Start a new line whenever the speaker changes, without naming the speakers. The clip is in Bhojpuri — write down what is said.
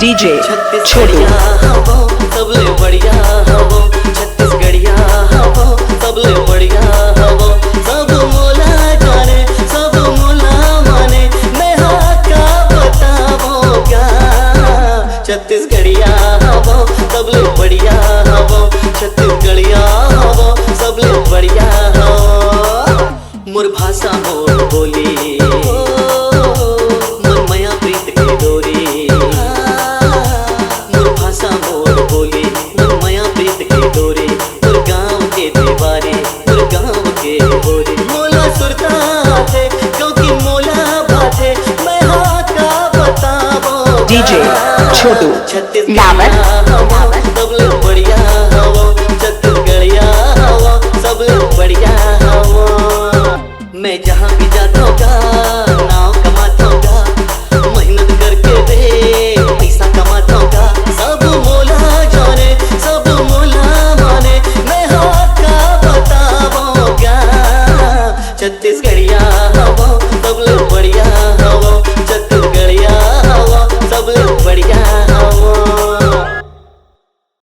डीजे छोटू
सबले बढ़िया हवो छत्तीसगढ़िया हवो सबले बढ़िया हवो सब मोला जाने सब मोला माने मैं हाँ का बतावो क्या छत्तीसगढ़िया हवो सबले बढ़िया हवो छत्तीसगढ़िया हवो सबले बढ़िया हवो मोर भाषा मोर बोली मोर माया प्रीत के डोरी मोर भाषा मोर बोली मोर माया प्रीत के डोरी मोर गाँव के दीवारे मोर गाँव के बोरी मोला सुरता थे क्योंकि मोला बाते मैं हाँ का बतावो
डीजे छोटू
छत्तीसगढ़िया हवो सबले बढ़िया हवो छत्तीसगढ़िया हवो सबले बढ़िया हवो मैं जहाँ भी जा